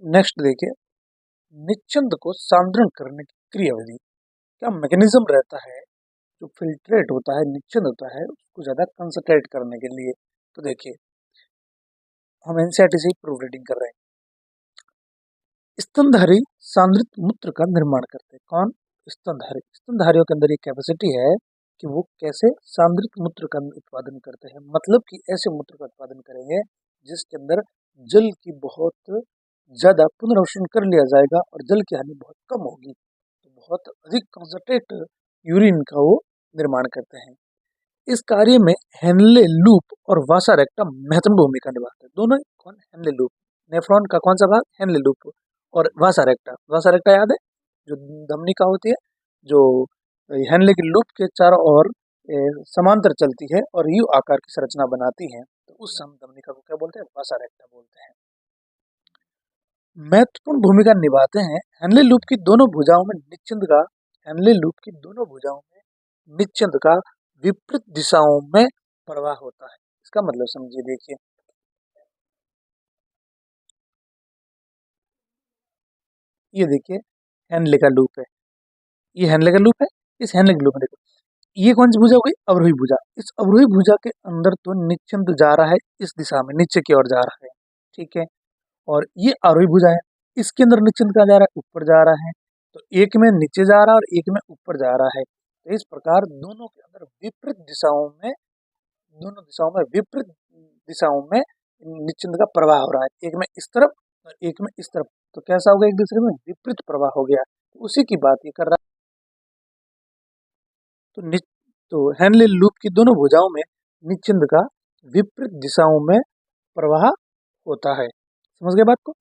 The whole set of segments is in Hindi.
नेक्स्ट देखिए, निश्चिंद को सांद्रण करने की क्रियाविधि। क्या मैकेनिज्म रहता है जो फिल्ट्रेट होता है, निश्चिंद होता है, उसको ज्यादा कंसंट्रेट करने के लिए। तो देखिए, हम एनसीईआरटी से ही प्रूफ रीडिंग कर रहे हैं। स्तनधारी सांद्रित मूत्र का निर्माण करते हैं। कौन? स्तनधारी। स्तनधारियों के अंदर ये कैपेसिटी है कि वो कैसे सांद्रित मूत्र का उत्पादन करते हैं, मतलब कि ऐसे मूत्र का उत्पादन करेंगे जिसके अंदर जल की बहुत ज्यादा पुनर्वसन कर लिया जाएगा और जल की हानि बहुत कम होगी। तो बहुत अधिक कंसंट्रेट यूरिन का वो निर्माण करते हैं। इस कार्य में हेनले लूप और वासा रेक्टा महत्वपूर्ण भूमिका निभाते हैं। दोनों कौन? Henle loop. नेफ्रॉन का कौन सा भाग? Henle loop. और वासा रेक्टा, वासा रेक्टा याद है, जो धमनिका होती है, जो हेनले के लूप के चारों ओर समांतर चलती है और यू आकार की संरचना बनाती है। तो उस धमनिका को क्या बोलते हैं? वासा रेक्टा बोलते हैं। महत्वपूर्ण भूमिका निभाते हैं। हेनले लूप की दोनों भुजाओं में निश्चिंद का, हेनले लूप की दोनों भुजाओं में निश्चिंद का विपरीत दिशाओं में प्रवाह होता है। इसका मतलब समझिए, देखिए, ये देखिए, हेनले का लूप है, ये हेनले का लूप है। इस हेनले के लूप में देखो, ये कौन सी भुजा हो गई? अवरोही भुजा। इस अवरोही भुजा के अंदर तो निश्चिंद जा रहा है, इस दिशा में नीचे की ओर जा रहा है, ठीक है। और ये आरोही भुजा है, इसके अंदर निश्चिंत कहाँ जा रहा है? ऊपर जा रहा है। तो एक में नीचे जा रहा है और एक में ऊपर जा रहा है। तो इस प्रकार दोनों के अंदर विपरीत दिशाओं में, दोनों दिशाओं में विपरीत दिशाओं में निश्चिंत का प्रवाह हो रहा है। एक में इस तरफ और एक में इस तरफ। तो कैसा हो गया? एक दूसरे में विपरीत प्रवाह हो गया। तो उसी की बात ये कर रहा है। तो तो हेनले लूप की दोनों भुजाओं में निश्चिंत का विपरीत दिशाओं में प्रवाह होता है। समझ गए बात को?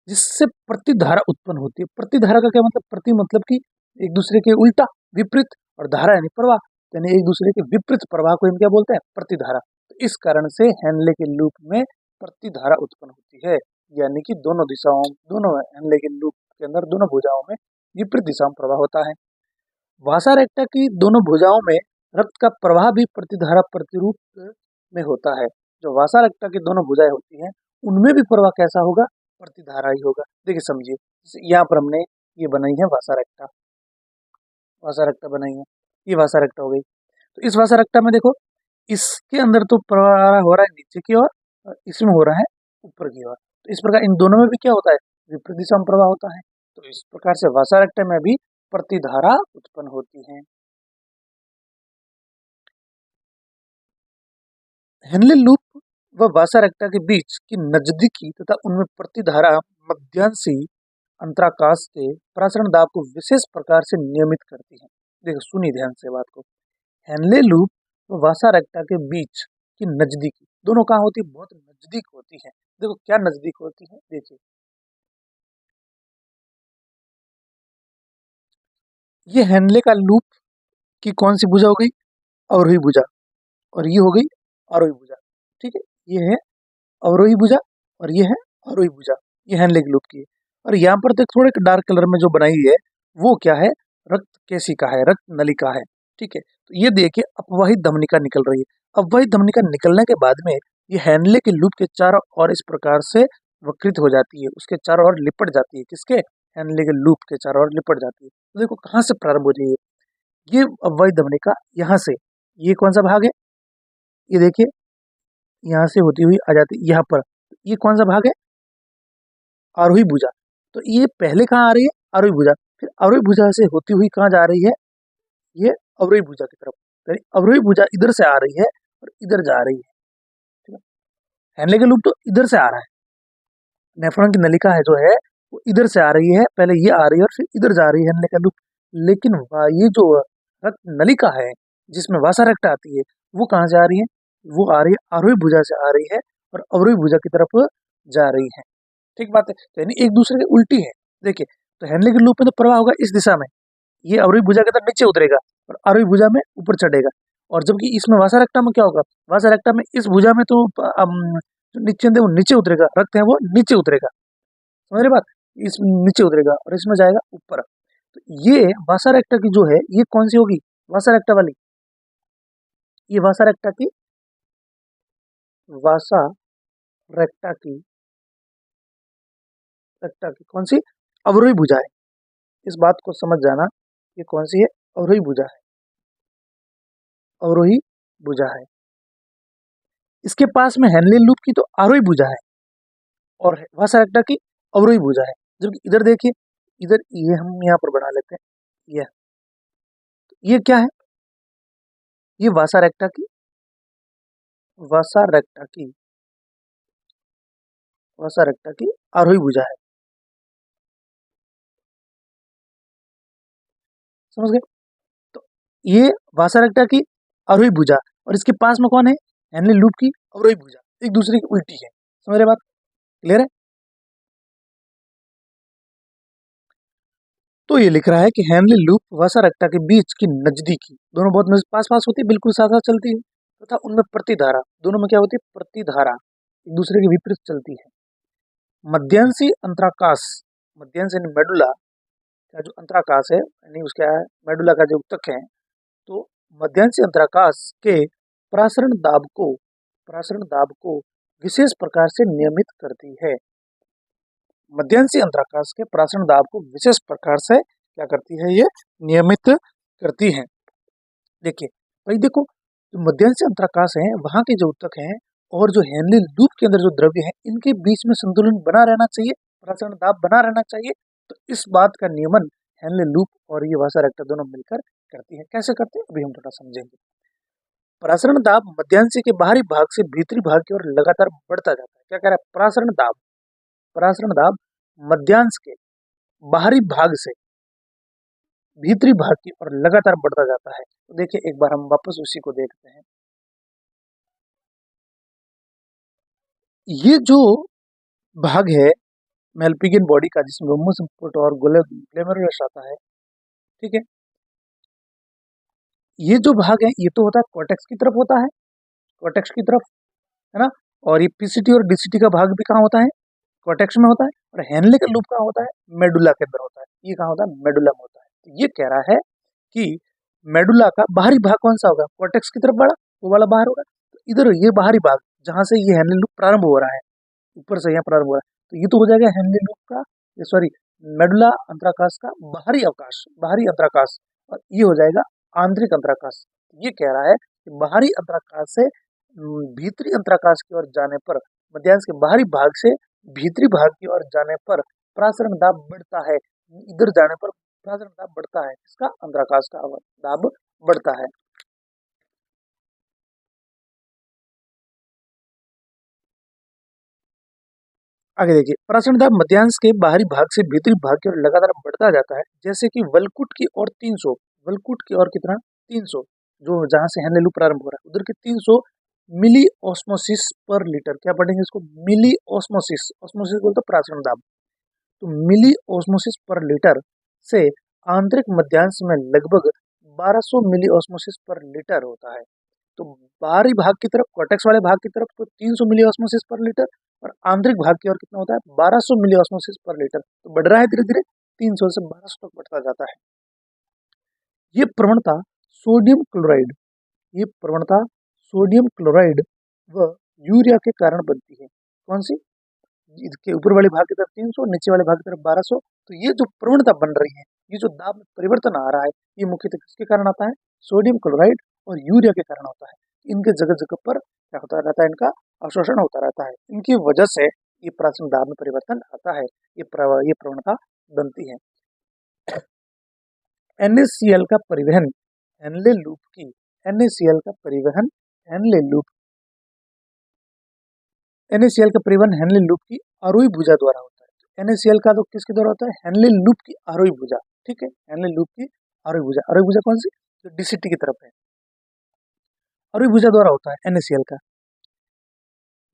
जिससे प्रतिधारा उत्पन्न होती है। प्रतिधारा का क्या मतलब? प्रति मतलब कि एक दूसरे के उल्टा, विपरीत, और धारा यानी प्रवाह, यानी एक दूसरे के विपरीत प्रवाह को हम क्या बोलते हैं? प्रतिधारा। तो इस कारण से हेनले के लूप में प्रतिधारा उत्पन्न होती है, यानी कि दोनों दिशाओं, दोनों हेनले के लूप के अंदर दोनों भुजाओं में विपरीत दिशा में प्रवाह होता है। वासा रेक्टा की दोनों भुजाओं में रक्त का प्रवाह भी प्रतिधारा प्रतिरूप में होता है। जो वासा रेक्टा की दोनों भुजाएं होती हैं, उनमें भी प्रवाह कैसा होगा? प्रतिधारा ही होगा। देखिए समझिए, यहाँ पर हमने ये बनाई है वासा रेक्टा, वासा रेक्टा बनाई है, ये वासा रेक्टा हो गई। तो इस वासा रेक्टा में देखो, इसके अंदर तो प्रवाह हो रहा है नीचे की ओर और इसमें हो रहा है ऊपर की ओर। तो इस प्रकार इन दोनों में भी क्या होता है? विपरीत दिशा में प्रवाह होता है। तो इस प्रकार से वासा रेक्टा में भी प्रतिधारा उत्पन्न होती है। हेनले लूप व वासा रेक्टा के बीच की नजदीकी तथा उनमें प्रतिधारा मध्यांशी अंतराकाश के प्रसरण दाब को विशेष प्रकार से नियमित करती है। देखो सुनिए ध्यान से बात को। हेनले लूप व वासा रेक्टा के बीच की नजदीकी दोनों कहाँ होती है? बहुत नजदीक होती है। देखो क्या नजदीक होती है, देखिए, ये हेनले का लूप की कौन सी भुजा हो गई? अवरोही भुजा। और ये हो गई आरोही भुजा, ठीक है। ये है अवरोही भुजा और ये है आरोही भुजा। ये हैंड लेग लूप की है। और यहाँ पर देख थोड़े डार्क कलर में जो बनाई है, वो क्या है? रक्त केशिका है, रक्त नलिका है, ठीक है। तो ये देखिए, अपवाहित धमनिका निकल रही है। अपवाहित धमनिका निकलने के बाद में ये हैंडले के लूप के चारों ओर इस प्रकार से वक्रित हो जाती है, उसके चारों ओर लिपट जाती है। किसके? हैंडले के लूप के चारों ओर लिपट जाती है। तो देखो कहाँ से प्रारंभ हो रही है ये अपवाहित धमनिका? यहाँ से। ये कौन सा भाग है? ये देखिए, यहाँ से होती हुई आ जाती है यहाँ पर। ये कौन सा भाग है? आरोही भुजा। तो ये पहले कहाँ आ रही है? आरोही भुजा। फिर आरोही भुजा से होती हुई कहाँ जा रही है? ये अवरोही भुजा की तरफ। यानी अवरोही भुजा इधर से आ रही है और इधर जा रही है, ठीक है। हैंडले का लूप तो इधर से आ रहा है, नेफ्रॉन की नलिका है जो है वो इधर से आ रही है, पहले ये आ रही है और फिर इधर जा रही है हैंडले का लूप। लेकिन ये जो रक्त नलिका है जिसमें वासा रक्त आती है, वो कहाँ से आ रही है? वो आ रही है आरोही भुजा से आ रही है और अवरोही भुजा की तरफ जा रही है। ठीक बात है। तो यानी एक दूसरे के उल्टी है। देखिए, तो हैंडले के लूप में तो प्रवाह होगा इस दिशा में, ये अवरोही भुजा के तरफ नीचे उतरेगा और आरोही भुजा में ऊपर चढ़ेगा। और जबकि इसमें वासा रक्टा में क्या होगा? वासा रक्टा में इस भुजा में तो जो नीचे है वो नीचे उतरेगा, रक्त है वो नीचे उतरेगा। समझ रहे बात? इस नीचे उतरेगा और इसमें जाएगा ऊपर। तो ये वासा रेक्टा की जो है, ये कौन सी होगी? वासा रेक्टा वाली। ये वासा रेक्टा की, वासा रेक्टा की रेक्टा की कौन सी अवरोही भुजा है। इस बात को समझ जाना, ये कौन सी है, अवरोही भुजा है, अवरोही भुजा है। इसके पास में हेनले लूप की तो आरोही भुजा है और वासा रेक्टा की अवरोही भुजा है। जबकि इधर देखिए, इधर ये हम यहाँ पर बना लेते हैं, ये क्या है, ये वासा रेक्टा की, वासा रेक्टा की, वासा रेक्टा की आरोही भुजा है। समझ गए। तो ये वासा रेक्टा की आरोही भुजा और इसके पास में कौन है, हेनले लूप की अवरोही भुजा, एक दूसरे की उल्टी है। समझ रहे बात, क्लियर है। तो ये लिख रहा है कि हेनले लूप वासा रेक्टा के बीच की नजदीकी, दोनों बहुत पास पास होती है, बिल्कुल साथ साथ चलती है, तथा उनमें प्रतिधारा, दोनों में क्या होती है, प्रतिधारा एक दूसरे के विपरीत चलती है। मध्यांशी अंतराकाश, मध्यांश यानी मेडुला का जो अंतराकाश है, यानी उसका मेडुला का जो उत्तक है, तो मध्यांशी अंतराकाश के प्रासरण दाब को विशेष प्रकार से नियमित करती है। मध्यांशी अंतराकाश के प्रासरण दाब को विशेष प्रकार से क्या करती है, ये नियमित करती है। देखिए भाई, देखो जो मध्यांशी अंतराकाश है, वहां के जो उत्तक हैं और जो हेनले लूप के अंदर जो द्रव्य है, इनके बीच में संतुलन बना रहना चाहिए, प्रासरण दाब बना रहना चाहिए। तो इस बात का नियमन हेनले लूप और ये वासा रेक्टा दोनों मिलकर करती है। कैसे करते हैं अभी हम थोड़ा समझेंगे। प्रासरण दाब मध्यांशी के बाहरी भाग से भीतरी भाग की ओर लगातार बढ़ता जाता है। क्या कह रहा है, प्रासरण दाब मध्यांश के बाहरी भाग से भीतरी भाग की ओर लगातार बढ़ता जाता है। तो देखिए एक बार हम वापस उसी को देखते हैं। ये जो भाग है मेलपिगियन बॉडी का, जिसमें ब्रह्मोस इनपुट और ग्लोमेरुलस आता है, ठीक है, ये जो भाग है ये तो होता है कॉर्टेक्स की तरफ होता है, कॉर्टेक्स की तरफ, है ना। और ये पीसीटी और डीसीटी का भाग भी कहाँ होता है, कॉर्टेक्स में होता है। और हेनले का लूप कहाँ होता है, मेडुला के अंदर होता है। ये कहाँ होता है, मेडुला में होता है। तो ये कह रहा है कि मेडुला का बाहरी भाग कौन सा होगा, कॉर्टेक्स की तरफ बड़ा, वो वाला बाहर होगा। तो इधर ये बाहरी भाग जहां से ये हेनले लूप प्रारंभ हो रहा है, ऊपर से यहाँ प्रारंभ हो रहा है, तो ये तो हो जाएगा हेनले लूप का, सॉरी, मेडुला अंतराकाश का बाहरी अवकाश, बाहरी अंतराकाश। और ये हो जाएगा आंतरिक अंतराकाश। ये कह रहा है कि बाहरी अंतराकाश से भीतरी अंतराकाश की ओर जाने पर, मध्यांश के बाहरी भाग से भीतरी भाग की ओर जाने पर प्रासरण दाब बढ़ता है। इधर जाने पर प्रासरण दाब बढ़ता है, इसका अंतराकाश का दाब बढ़ता है। आगे देखिए, प्रासरण दाब मध्यांश के बाहरी भाग से भीतरी भाग की ओर लगातार बढ़ता जाता है, जैसे कि वलकुट की ओर 300, वलकुट की ओर कितना, 300, जो जहां से हेनले लूप प्रारंभ हो रहा है, उधर के 300 मिली ऑस्मोसिस पर लीटर। क्या पढ़ेंगे इसको, मिली ऑस्मोसिस, ऑस्मोसिस बोलते प्रासरण दाब। तो मिली ऑस्मोसिस पर लीटर से आंतरिक मध्यांश में लगभग 1200 मिली ऑस्मोसिस पर लीटर होता है। तो बाहरी भाग की तरफ, कॉर्टेक्स वाले भाग की तरफ तो 300 मिली ऑस्मोसिस पर लीटर, और आंतरिक भाग की ओर कितना होता है, 1200 मिली ऑस्मोसिस पर लीटर। तो बढ़ रहा है धीरे धीरे, 300 से 1200 तक बढ़ता जाता है। ये प्रवणता सोडियम क्लोराइड, ये प्रवणता सोडियम क्लोराइड व यूरिया के कारण बनती है। कौन सी, इसके ऊपर वाले भाग की तरफ 300, नीचे वाले भाग की तरफ 1200। तो ये जो प्रवणता बन रही है, ये जो दाब में परिवर्तन आ रहा है, ये मुख्यतः किसके कारण आता है, सोडियम क्लोराइड और यूरिया के कारण होता है। इनके जगह जगह पर क्या होता रहता है, इनका अवशोषण होता रहता है, इनकी वजह से ये प्राचीन दाब में परिवर्तन आता है, ये प्रवणता बनती है। NaCl का परिवहन हेनले लूप की, NaCl का परिवहन हेनले लूप, NaCl का परिवहन हेनले लूप की आरोही भुजा द्वारा होता है। NaCl का तो किसके द्वारा होता है, हेनले लूप की आरोही भुजा, ठीक है, हेनले लूप की आरोही भुजा कौन सी, जो डीसीटी की तरफ है, आरोही भुजा द्वारा होता है NaCl का,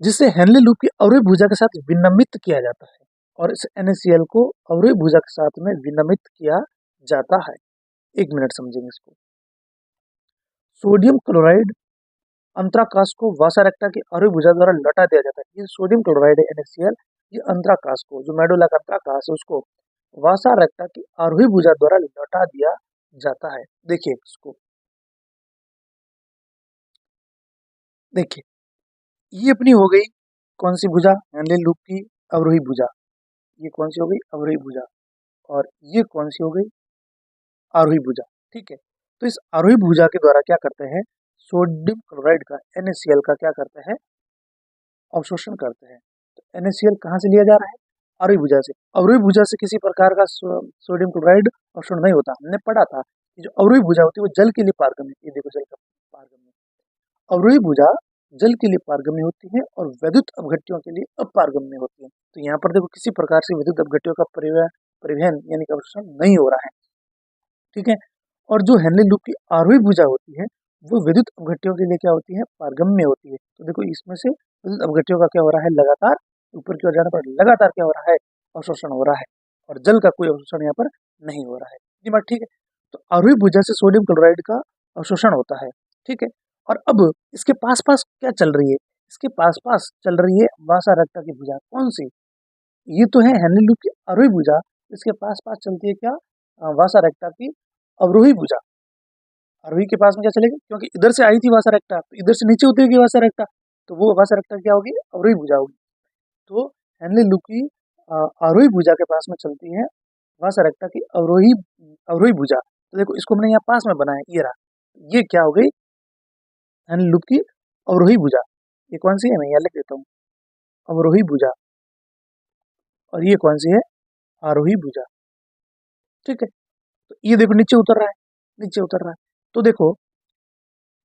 जिससे हेनले लूप की आरोही भुजा के साथ विनिमित किया जाता है। और इस NaCl को आरोही भुजा के साथ में विनिमित किया जाता है। एक मिनट समझेंगे इसको। सोडियम क्लोराइड अंतराकाश को वासा रेक्टा की आरोही भुजा द्वारा लौटा दिया जाता है। ये सोडियम क्लोराइड है NaCl, ये अंतराकाश को, जो मेडुला का अंतराकाश है, उसको वासा रेक्टा की आरोही भुजा द्वारा लौटा दिया जाता है। देखिए इसको, देखिए ये अपनी हो गई कौन सी भुजा, हेनले लूप की अवरोही भुजा। ये कौन सी हो गई, अवरोही भुजा, और ये कौन सी हो गई, आरोही भुजा। ठीक है, तो इस आरोही भुजा के द्वारा क्या करते हैं, सोडियम क्लोराइड का, NaCl का क्या करते हैं, अवशोषण करते हैं। तो NaCl कहाँ से लिया जा रहा है, आरोही भुजा से। अवरोही भुजा से किसी प्रकार का सोडियम क्लोराइड अवशोषण नहीं होता। हमने पढ़ा था कि जो अवरोही भुजा होती है वो जल के लिए पारगम्य, ये देखो जल का पारगम्य, अवरोही भुजा जल के लिए पारगम्य होती है और वैद्युत अपघट्यों के लिए अपारगम्य होती है। तो यहाँ पर देखो किसी प्रकार से विद्युत अपघट्यों का परिवहन यानी कि अवशोषण नहीं हो रहा है। ठीक है, और जो हेनली लूप की आरोही भुजा होती है वो विद्युत अपघट्यों के लिए क्या होती है, पारगम्य होती है। तो देखो इसमें से विद्युत अपघट्यों का क्या हो रहा है, लगातार ऊपर की ओर जाने पर लगातार क्या हो रहा है, अवशोषण हो रहा है, और जल का कोई अवशोषण यहाँ पर नहीं हो रहा है। ये बात ठीक है। तो आरोही भुजा से सोडियम क्लोराइड का अवशोषण होता है। ठीक है, और अब इसके पास पास क्या चल रही है, इसके पास पास चल रही है वासा रक्ता की भुजा। कौन सी, ये तो है हेनली लूप की आरोही भुजा, इसके पास पास चलती है क्या, वासा रक्ता की अवरोही भुजा। आरोही के पास में क्या चलेगी, क्योंकि इधर से आई थी वासा रक्ता, तो इधर से नीचे उतरेगी वासा रक्ता, तो वो वासा रक्ता क्या होगी, अवरोही भुजा होगी। तो हेनली लूप की आरोही भुजा के पास में चलती है वासा रक्ता की अवरोही अवरोही भुजा। तो देखो इसको हमने यहाँ पास में बनाया, ये रहा, ये क्या हो गई, हेनली लूप की अवरोही भुजा। ये कौन सी है, मैं यहाँ लिख देता हूँ, अवरोही भुजा, और ये कौन सी है, आरोही भुजा। ठीक है, तो ये देखो नीचे उतर रहा है, नीचे उतर रहा है। तो देखो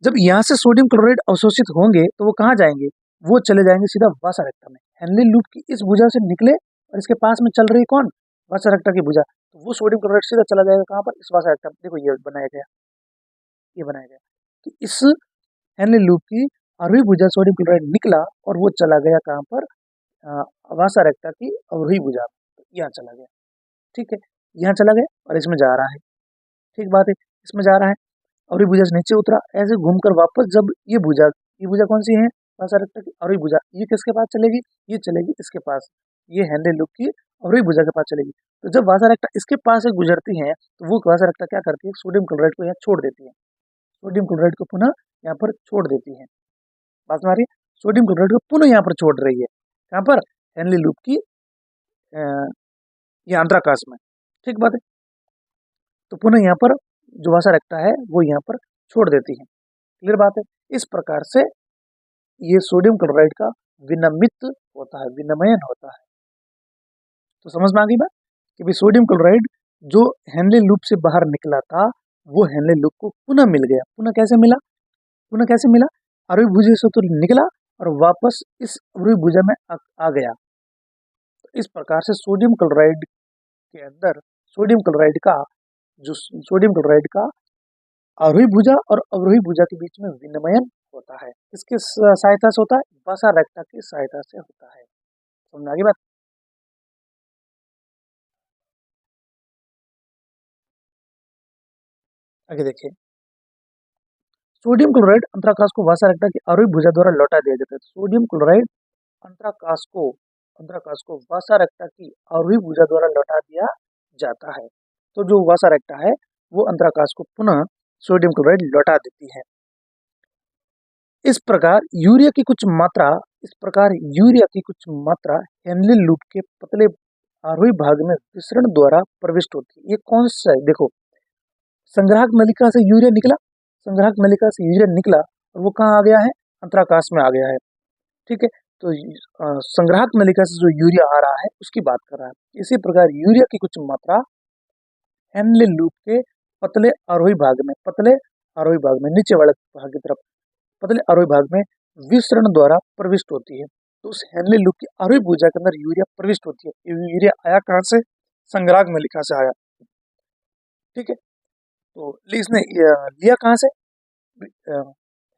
जब यहाँ से सोडियम क्लोराइड अवशोषित होंगे तो वो कहाँ जाएंगे, वो चले जाएंगे सीधा वासा रक्ता में। हेनली लूप की इस भुजा से निकले और इसके पास में चल रही कौन, वासा रक्ता की भुजा, तो वो सोडियम क्लोराइड सीधा चला जाएगा कहाँ पर, इस वासा रक्ता में। देखो ये बनाया गया, ये बनाया गया कि इस हेनली लूप की आरोही भुजा सोडियम क्लोराइड निकला और वो चला गया कहाँ पर, वासा रक्ता की अवरोही भुजा, यहाँ चला गया। ठीक है, यहाँ चला गया और इसमें जा रहा है, ठीक बात है, इसमें जा रहा है और ये भुजा से नीचे उतरा, ऐसे घूमकर वापस जब ये भुजा कौन सी है, वासा रक्ता की अवरोही भुजा, ये किसके पास चलेगी, ये चलेगी इसके पास, ये हेनली लूप की अवरोही भुजा के पास चलेगी। तो जब वासा रक्ता इसके पास से गुजरती है तो वो वासा रक्ता क्या करती है, सोडियम क्लोराइड को यहाँ छोड़ देती है, सोडियम क्लोराइड को पुनः यहाँ पर छोड़ देती है। बात में आ रही है, सोडियम क्लोराइड को पुनः यहाँ पर छोड़ रही है, यहाँ पर हेनली लूप की ये अंतराकाश में। ठीक बात है, तो पुनः यहाँ पर जो वासा रक्ता है वो यहाँ पर छोड़ देती है। क्लियर बात है, इस प्रकार से ये सोडियम क्लोराइड का विनमित होता है, विनमयन होता है। तो समझ में आ गई बात कि भाई सोडियम क्लोराइड जो हेनली लूप से बाहर निकला था वो हेनली लूप को पुनः मिल गया। पुनः कैसे मिला, पुनः कैसे मिला, आरोही भुजा से तो निकला और वापस इस अवरोही भुजा में आ गया। तो इस प्रकार से सोडियम क्लोराइड के अंदर सोडियम क्लोराइड का जो सोडियम क्लोराइड का आरोही भुजा और अवरोही भुजा के बीच में विनिमयन होता है। किसके सहायता से होता है, वसा रक्ता की सहायता से होता है। समझ आगे बात। आगे देखिए, सोडियम क्लोराइड अंतराकाश को वसा रक्ता की आरोही भुजा द्वारा लौटा दिया जाता है। सोडियम क्लोराइड अंतराकाश को वसा रक्ता की आरोही भुजा द्वारा लौटा दिया जाता है। तो जो वसा रक्ता है वो अंतराकाश को पुनः सोडियम क्लोराइड लौटा देती है। इस प्रकार यूरिया की कुछ मात्रा हेनली लूप के पतले आरोही भाग में विसरण द्वारा प्रविष्ट होती है। ये कौन सा है, देखो संग्राहक नलिका से यूरिया निकला, संग्राहक नलिका से यूरिया निकला और वो कहाँ आ गया है, अंतराकाश में आ गया है। ठीक है, तो संग्राहक नलिका से जो यूरिया आ रहा है उसकी बात कर रहा है। इसी प्रकार यूरिया की कुछ मात्रा हेनली लूप के पतले आरोही भाग में नीचे वाले भाग की तरफ पतले आरोही भाग में विसरण द्वारा प्रविष्ट होती है। तो उस हेनली लूप की आरोही भुजा के अंदर यूरिया प्रविष्ट होती है। यूरिया आया कहाँ से, संग्राहक नलिका से आया। ठीक है, तो इसने लिया कहाँ से,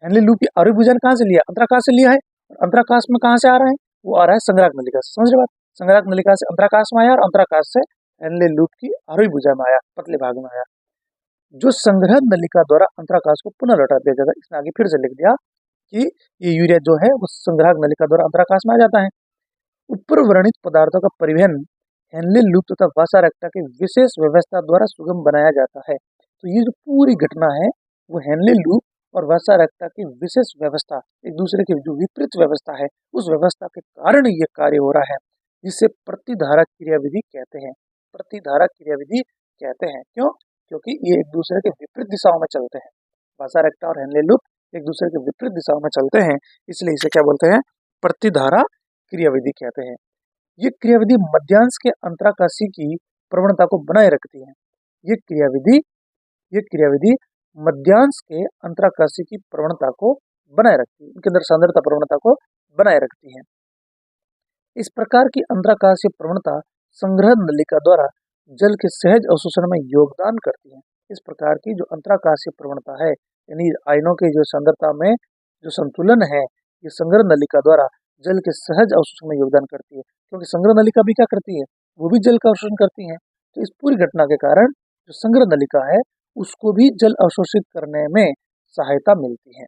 हेनली लूप की आरोही भुजा ने कहाँ से लिया, अंतराकाश से लिया है। और अंतराकाश में कहाँ से आ रहा है, वो आ रहा है संग्राहक नलिका से। समझ रहे बात, संग्राहक नलिका से अंतराकाश में आया और अंतराकाश से हेनली लूप की आरोही भुजा में आया, पतले भाग में आया, जो संग्रह नलिका द्वारा अंतराकाश को पुनः लौटा दिया जाता है। इसने आगे फिर से लिख दिया कि ये यूरिया जो है वो संग्राहक नलिका द्वारा अंतराकाश में आ जाता है। ऊपर वर्णित पदार्थों का परिवहन हेनली लूप तथा वसा रक्ता की विशेष व्यवस्था द्वारा सुगम बनाया जाता है। तो ये जो पूरी घटना है वो हेनली लूप और वसा रक्ता की विशेष व्यवस्था, एक दूसरे की जो विपरीत व्यवस्था है, उस व्यवस्था के कारण ये कार्य हो रहा है। जिसे प्रतिधारा क्रियाविधि कहते हैं। प्रतिधारा क्रियाविधि कहते हैं क्यों? क्योंकि ये एक दूसरे के विपरीत दिशाओं में चलते हैं। बासा रेक्टा और हेनले लूप एक दूसरे के विपरीत दिशाओं में चलते हैं, इसलिए इसे क्या बोलते हैं? प्रतिधारा क्रियाविधि कहते हैं। ये क्रियाविधि मध्यांश के अंतराकाशी की प्रवणता को बनाए रखती है। ये क्रियाविधि मध्यांश के अंतराकाशी की प्रवणता को बनाए रखती है, इनके अंदर सांद्रता प्रवणता को बनाए रखती है। इस प्रकार की अंतराकाशीय प्रवणता संग्रह नलिका द्वारा जल के सहज अवशोषण में योगदान करती है। इस प्रकार की जो अंतराकाशीय प्रवणता है, यानी आयनों के जो सांद्रता में जो संतुलन है, ये संग्रह नलिका द्वारा जल के सहज अवशोषण में योगदान करती है। क्योंकि संग्रह नलिका भी क्या करती है? वो भी जल का अवशोषण करती है। तो इस पूरी घटना के कारण जो संग्रह नलिका है उसको भी जल अवशोषित करने में सहायता मिलती है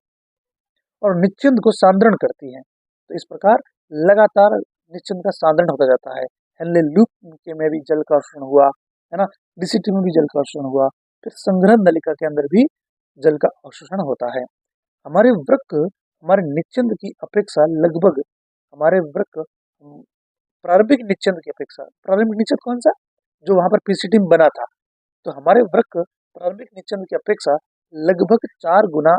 और निश्चिंद को सांद्रण करती है। तो इस प्रकार लगातार निश्चिंद का सांद्रण होता जाता है। हेनले लूप के में भी जल का अवशोषण हुआ, है ना, डीसीटी में भी जल का अवशोषण हुआ, फिर संग्रह नलिका के अंदर भी जल का अवशोषण होता है। हमारे वृक्क हमारे निश्चिंद की अपेक्षा लगभग प्रारंभिक निश्चिंद की अपेक्षा, प्रारंभिक निश्चिंद कौन सा? जो वहां पर पीसीटी में बना था। तो हमारे वृक्क प्रारंभिक निश्चिंद की अपेक्षा लगभग 4 गुना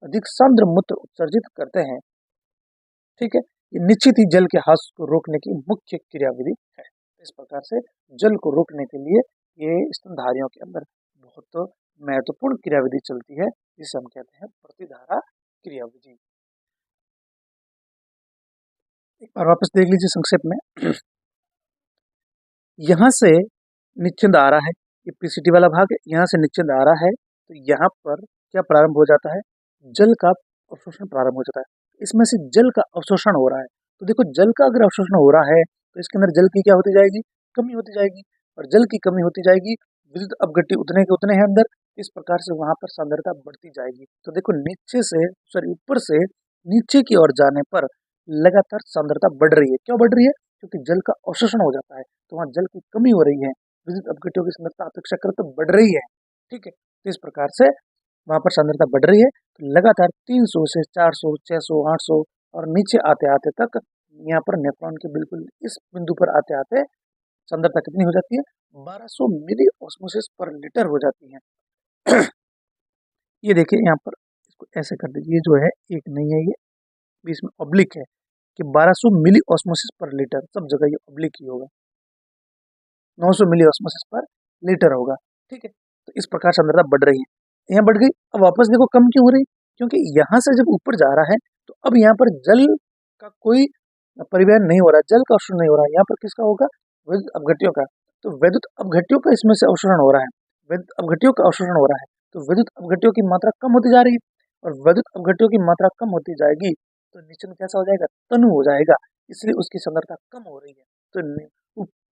अधिक सांद्र मूत्र उत्सर्जित करते हैं। ठीक है, ये निश्चित ही जल के ह्रास को रोकने की मुख्य क्रियाविधि है। इस प्रकार से जल को रोकने के लिए ये स्तनधारियों के अंदर बहुत महत्वपूर्ण क्रियाविधि चलती है, जिसे हम कहते हैं प्रतिधारा क्रियाविधि। एक बार वापस देख लीजिए संक्षेप में। यहाँ से निश्चिंद आ रहा है, ये पीसीटी वाला भाग है, यहाँ से निश्चिंद आ रहा है, तो यहाँ पर क्या प्रारंभ हो जाता है? जल का अवशोषण प्रारंभ हो जाता है। इसमें से जल का अवशोषण हो रहा है। तो देखो, जल का अगर अवशोषण हो रहा है तो इसके अंदर जल की क्या होती जाएगी? कमी होती जाएगी, और जल की कमी होती जाएगी, विद्युत अपघट्य उतने के उतने हैं अंदर, इस प्रकार से वहां पर सांद्रता बढ़ती जाएगी। तो देखो, ऊपर से नीचे की ओर जाने पर लगातार सांद्रता बढ़ रही है। क्यों बढ़ रही है? क्योंकि जल का अवशोषण हो जाता है, तो वहां जल की कमी हो रही है, विद्युत अपघट्यों की सांद्रता अपेक्षाकृत बढ़ रही है। ठीक है, तो इस प्रकार से वहां पर सांद्रता बढ़ रही है। तो लगातार 300 से 400, 600, 800 और नीचे आते आते तक यहाँ पर नेफ्रॉन के बिल्कुल इस बिंदु पर आते आते सांद्रता कितनी हो जाती है? 1200 मिली ऑस्मोसिस पर लीटर हो जाती है। ये देखिए, यहाँ पर इसको ऐसे कर दीजिए, ये जो है एक नहीं है, ये बीच में ऑब्लिक है कि 1200 मिली ऑस्मोसिस पर लीटर, सब जगह ये ऑब्लिक ही होगा, 900 मिली ऑस्मोसिस पर लीटर होगा। ठीक है, तो इस प्रकार सांद्रता बढ़ रही है, यहाँ बढ़ गई। अब वापस देखो, कम क्यों हो रही? क्योंकि यहाँ से जब ऊपर जा रहा है तो अब यहाँ पर जल का कोई परिवहन नहीं हो रहा, जल का अवशोषण नहीं हो रहा है। यहाँ पर किसका होगा? विद्युत अपघट्यों का। तो विद्युत अपघट्यों का इसमें से अवशोषण हो रहा है, विद्युत अपघट्यों का अवशोषण हो रहा है, तो विद्युत अपघट्यों की मात्रा कम होती जा रही है, और विद्युत अपघट्यों की मात्रा कम होती जाएगी तो निश्चन कैसा हो जाएगा? तनु हो जाएगा, इसलिए उसकी सांद्रता कम हो रही है। तो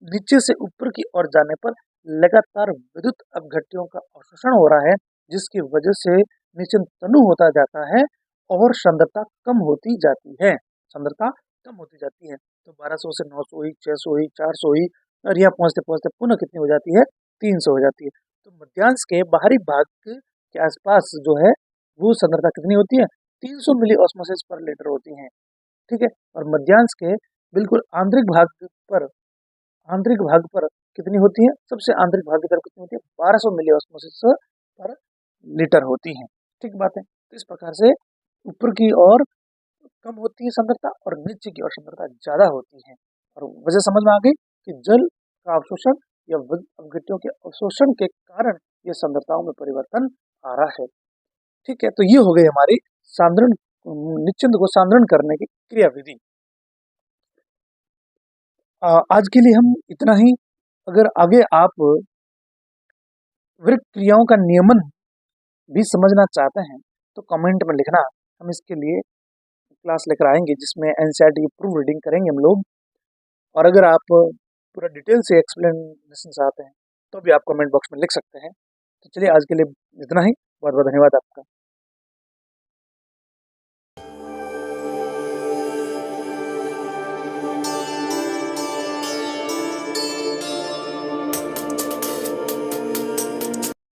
नीचे से ऊपर की ओर जाने पर लगातार विद्युत अपघट्यों का अवशोषण हो रहा है, जिसकी वजह से निश्चन तनु होता जाता है और सांद्रता कम होती जाती है। सांद्रता कम होती जाती है, तो 1200 से 900 हुई, 600 हुई, 400 हुई, और यहाँ पहुंचते पहुंचते पुनः कितनी हो जाती है? 300 हो जाती है। तो मध्यांश के बाहरी भाग के आसपास जो है वो सांद्रता कितनी होती है? 300 मिली ऑस्मोसिस पर लीटर होती है। ठीक है, और मध्यांश के बिल्कुल आंतरिक भाग पर कितनी होती है? सबसे आंतरिक भाग की तरफ कितनी होती है? 1200 मिली ऑस्मोसिस पर लीटर होती है। ठीक बात है। तो इस प्रकार से ऊपर की ओर कम होती है सांद्रता और नीचे की ओर सांद्रता ज्यादा होती है, और वजह समझ में आ गई कि जल का अवशोषण या अपघट्यों के अवशोषण के कारण ये सांद्रताओं में परिवर्तन आ रहा है। ठीक है, तो ये हो गई हमारी सांद्रण, निश्चिंद को सांद्रण करने की क्रियाविधि। आज के लिए हम इतना ही। अगर आगे आप वृक्क क्रियाओं का नियमन भी समझना चाहते हैं तो कमेंट में लिखना, हम इसके लिए क्लास लेकर आएंगे जिसमें एनसीईआरटी की प्रूफ रीडिंग करेंगे हम लोग। और अगर आप पूरा डिटेल से एक्सप्लेनेशन चाहते हैं तो भी आप कमेंट बॉक्स में लिख सकते हैं। तो चलिए, आज के लिए इतना ही। बहुत बहुत धन्यवाद आपका।